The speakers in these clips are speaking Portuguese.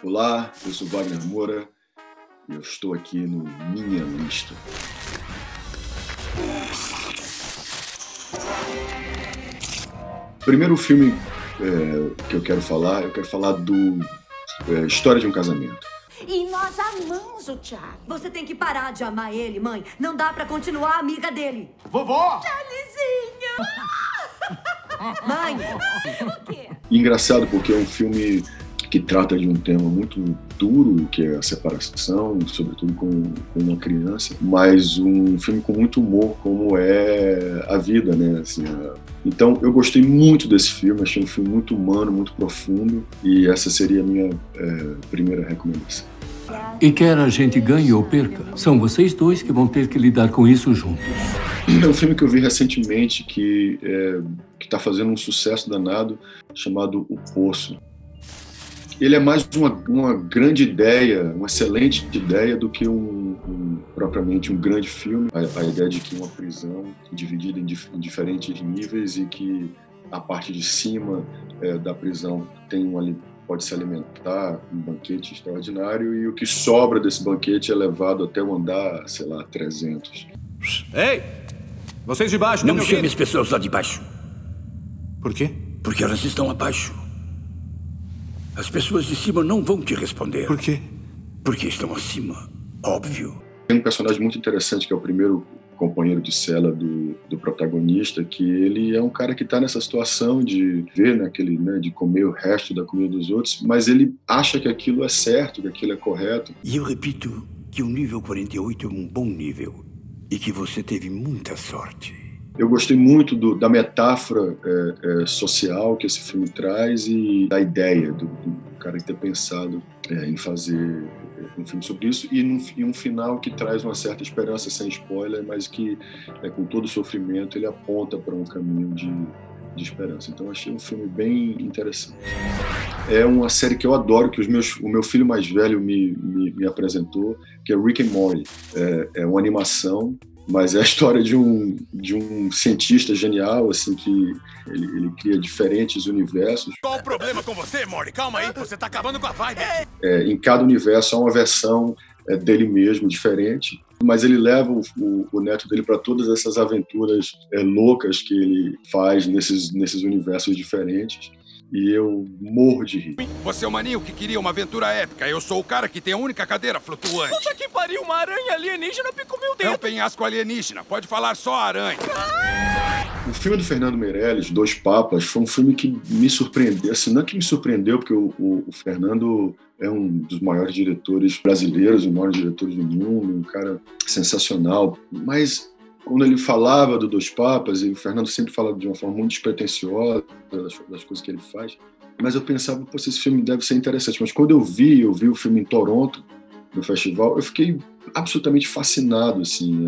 Olá, eu sou Wagner Moura e eu estou aqui no Minha Lista. Primeiro filme que eu quero falar do História de um Casamento. E nós amamos o Charlie. Você tem que parar de amar ele, mãe. Não dá pra continuar amiga dele. Vovó! Charliezinho! Mãe! O quê? Engraçado porque é um filme que trata de um tema muito duro, que é a separação, sobretudo com uma criança, mas um filme com muito humor, como é a vida, né? Assim, Então, eu gostei muito desse filme, achei um filme muito humano, muito profundo, e essa seria a minha primeira recomendação. E quer a gente ganhe ou perca, são vocês dois que vão ter que lidar com isso juntos. É um filme que eu vi recentemente que está fazendo um sucesso danado, chamado O Poço. Ele é mais uma grande ideia, uma excelente ideia do que propriamente um grande filme. A ideia de que uma prisão dividida em diferentes níveis e que a parte de cima da prisão pode se alimentar, um banquete extraordinário, e o que sobra desse banquete é levado até o andar, sei lá, 300. Ei! Vocês de baixo, não chame as pessoas lá de baixo. Por quê? Porque elas estão abaixo. As pessoas de cima não vão te responder. Por quê? Porque estão acima, óbvio. Tem um personagem muito interessante que é o primeiro companheiro de cela do protagonista, que ele é um cara que está nessa situação de ver de comer o resto da comida dos outros, mas ele acha que aquilo é certo, que aquilo é correto. E eu repito que o nível 48 é um bom nível e que você teve muita sorte. Eu gostei muito da metáfora social que esse filme traz e da ideia do cara ter pensado em fazer um filme sobre isso e um final que traz uma certa esperança, sem spoiler, mas que com todo o sofrimento ele aponta para um caminho de esperança. Então achei um filme bem interessante. É uma série que eu adoro, que o meu filho mais velho me apresentou, que é Rick and Morty. É uma animação, mas é a história de um cientista genial, assim, que ele cria diferentes universos. Qual o problema com você, Morty? Calma aí, você tá acabando com a vibe. Em cada universo há uma versão dele mesmo, diferente, mas ele leva o neto dele para todas essas aventuras loucas que ele faz nesses universos diferentes. E eu morro de rir. Você é o maninho que queria uma aventura épica. Eu sou o cara que tem a única cadeira flutuante. Puta que pariu, uma aranha alienígena picou meu dedo. É um penhasco alienígena, pode falar só aranha. O filme do Fernando Meirelles, Dois Papas, foi um filme que me surpreendeu. Assim, não é que me surpreendeu, porque o Fernando é um dos maiores diretores brasileiros, um dos maiores diretores do mundo, um cara sensacional. Mas quando ele falava do Dois Papas, e o Fernando sempre fala de uma forma muito despretensiosa das coisas que ele faz, mas eu pensava, pô, esse filme deve ser interessante. Mas quando eu vi o filme em Toronto, no festival, eu fiquei absolutamente fascinado, assim,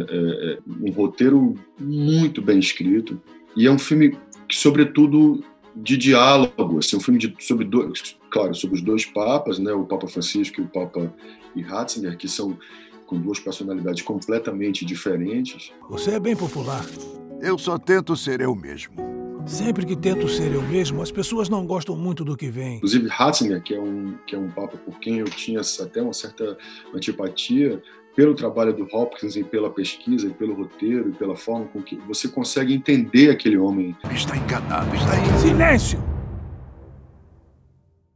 um roteiro muito bem escrito, e é um filme que, sobretudo, de diálogo, assim, um filme sobre os dois papas, né, o Papa Francisco e o Papa Ratzinger, que são com duas personalidades completamente diferentes. Você é bem popular. Eu só tento ser eu mesmo. Sempre que tento ser eu mesmo, as pessoas não gostam muito do que vem. Inclusive Ratzinger, que é um papa por quem eu tinha até uma certa antipatia, pelo trabalho do Hopkins e pela pesquisa, e pelo roteiro, e pela forma com que você consegue entender aquele homem. Está enganado, está aí. Silêncio!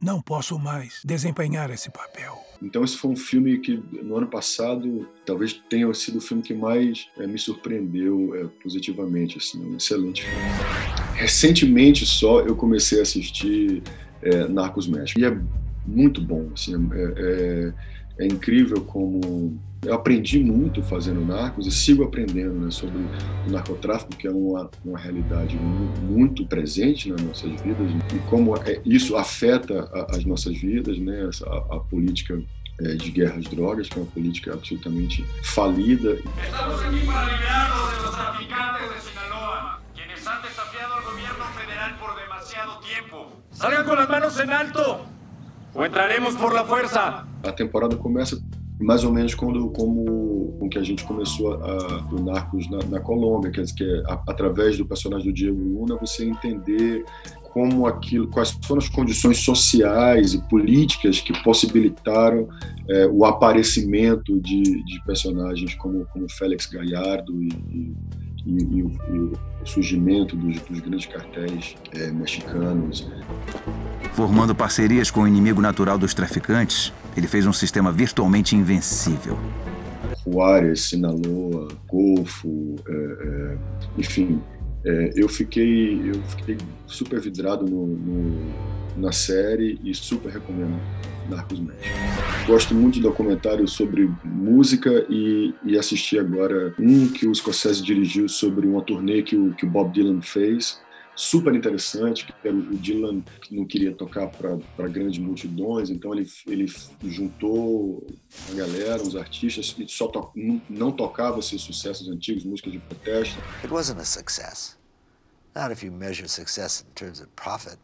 Não posso mais desempenhar esse papel. Então esse foi um filme que, no ano passado, talvez tenha sido o filme que mais me surpreendeu positivamente. Assim, um excelente filme. Recentemente só eu comecei a assistir Narcos México. E é muito bom. Assim, é incrível como... Eu aprendi muito fazendo Narcos e sigo aprendendo, né, sobre o narcotráfico, que é uma realidade muito presente nas nossas vidas, e como isso afeta as nossas vidas, né, a política de guerra às drogas, que é uma política absolutamente falida. Estamos aqui para librarnos de los traficantes de Sinaloa, quienes han desafiado al gobierno federal por demasiado tiempo. Salgan con las manos en alto, o entraremos por la fuerza. A temporada começa mais ou menos com que a gente começou o Narcos na Colômbia, quer dizer, que é através do personagem do Diego Luna você entender quais foram as condições sociais e políticas que possibilitaram o aparecimento de personagens como Félix Gallardo e o surgimento dos grandes cartéis mexicanos. Formando parcerias com o inimigo natural dos traficantes, ele fez um sistema virtualmente invencível. Juárez, Sinaloa, Golfo, enfim, eu fiquei super vidrado na série e super recomendo Narcos México. Gosto muito de documentários sobre música e assisti agora um que o Scorsese dirigiu sobre uma turnê que o Bob Dylan fez, super interessante, que era o Dylan que não queria tocar para grandes multidões, então ele juntou a galera, os artistas, e não tocava seus sucessos antigos, músicas de protesto. It wasn't a success. Not if you measure success in terms of profit.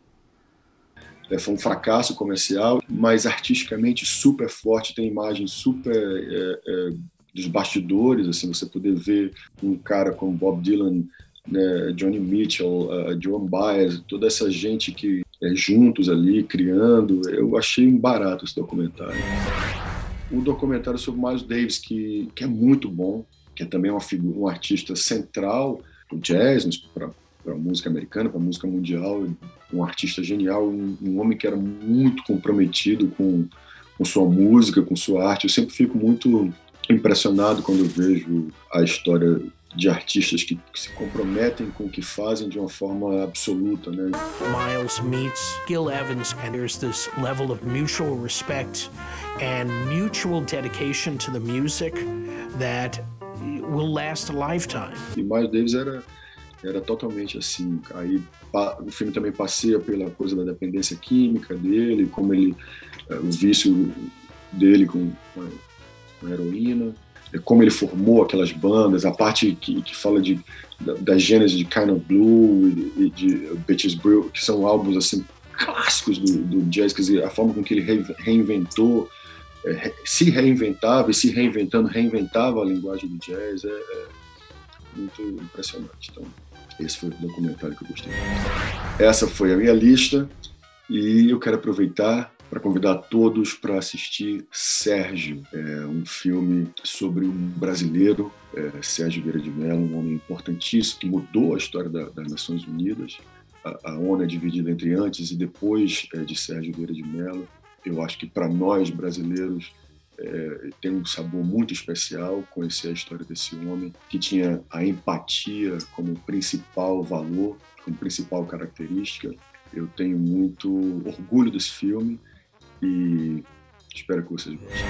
Foi um fracasso comercial, mas artisticamente super forte, tem imagens super dos bastidores, assim, você poder ver um cara como Bob Dylan, né, Johnny Mitchell, Joan Baez, toda essa gente que juntos ali, criando. Eu achei barato esse documentário. O documentário sobre Miles Davis, que é muito bom, que é também um artista central do jazz, para a música americana, para a música mundial, um artista genial, um homem que era muito comprometido com sua música, com sua arte. Eu sempre fico muito impressionado quando eu vejo a história de artistas que se comprometem com o que fazem de uma forma absoluta, né? Miles meets Gil Evans and there's this level of mutual respect and mutual dedication to the music that will last a lifetime. E Miles Davis era totalmente assim. Aí o filme também passeia pela coisa da dependência química dele, como o vício dele com heroína, como ele formou aquelas bandas, a parte que fala da gênese de Kind of Blue e de Bitches Brew, que são álbuns assim clássicos do jazz, quer dizer, a forma com que ele reinventou, se reinventava e se reinventava a linguagem do jazz, é muito impressionante. Então, esse foi o documentário que eu gostei muito. Essa foi a minha lista e eu quero aproveitar para convidar todos para assistir Sérgio, um filme sobre um brasileiro, Sérgio Vieira de Mello, um homem importantíssimo que mudou a história das Nações Unidas. A ONU é dividida entre antes e depois de Sérgio Vieira de Mello. Eu acho que para nós brasileiros tem um sabor muito especial conhecer a história desse homem que tinha a empatia como principal valor, como principal característica. Eu tenho muito orgulho desse filme e espero que vocês gostem.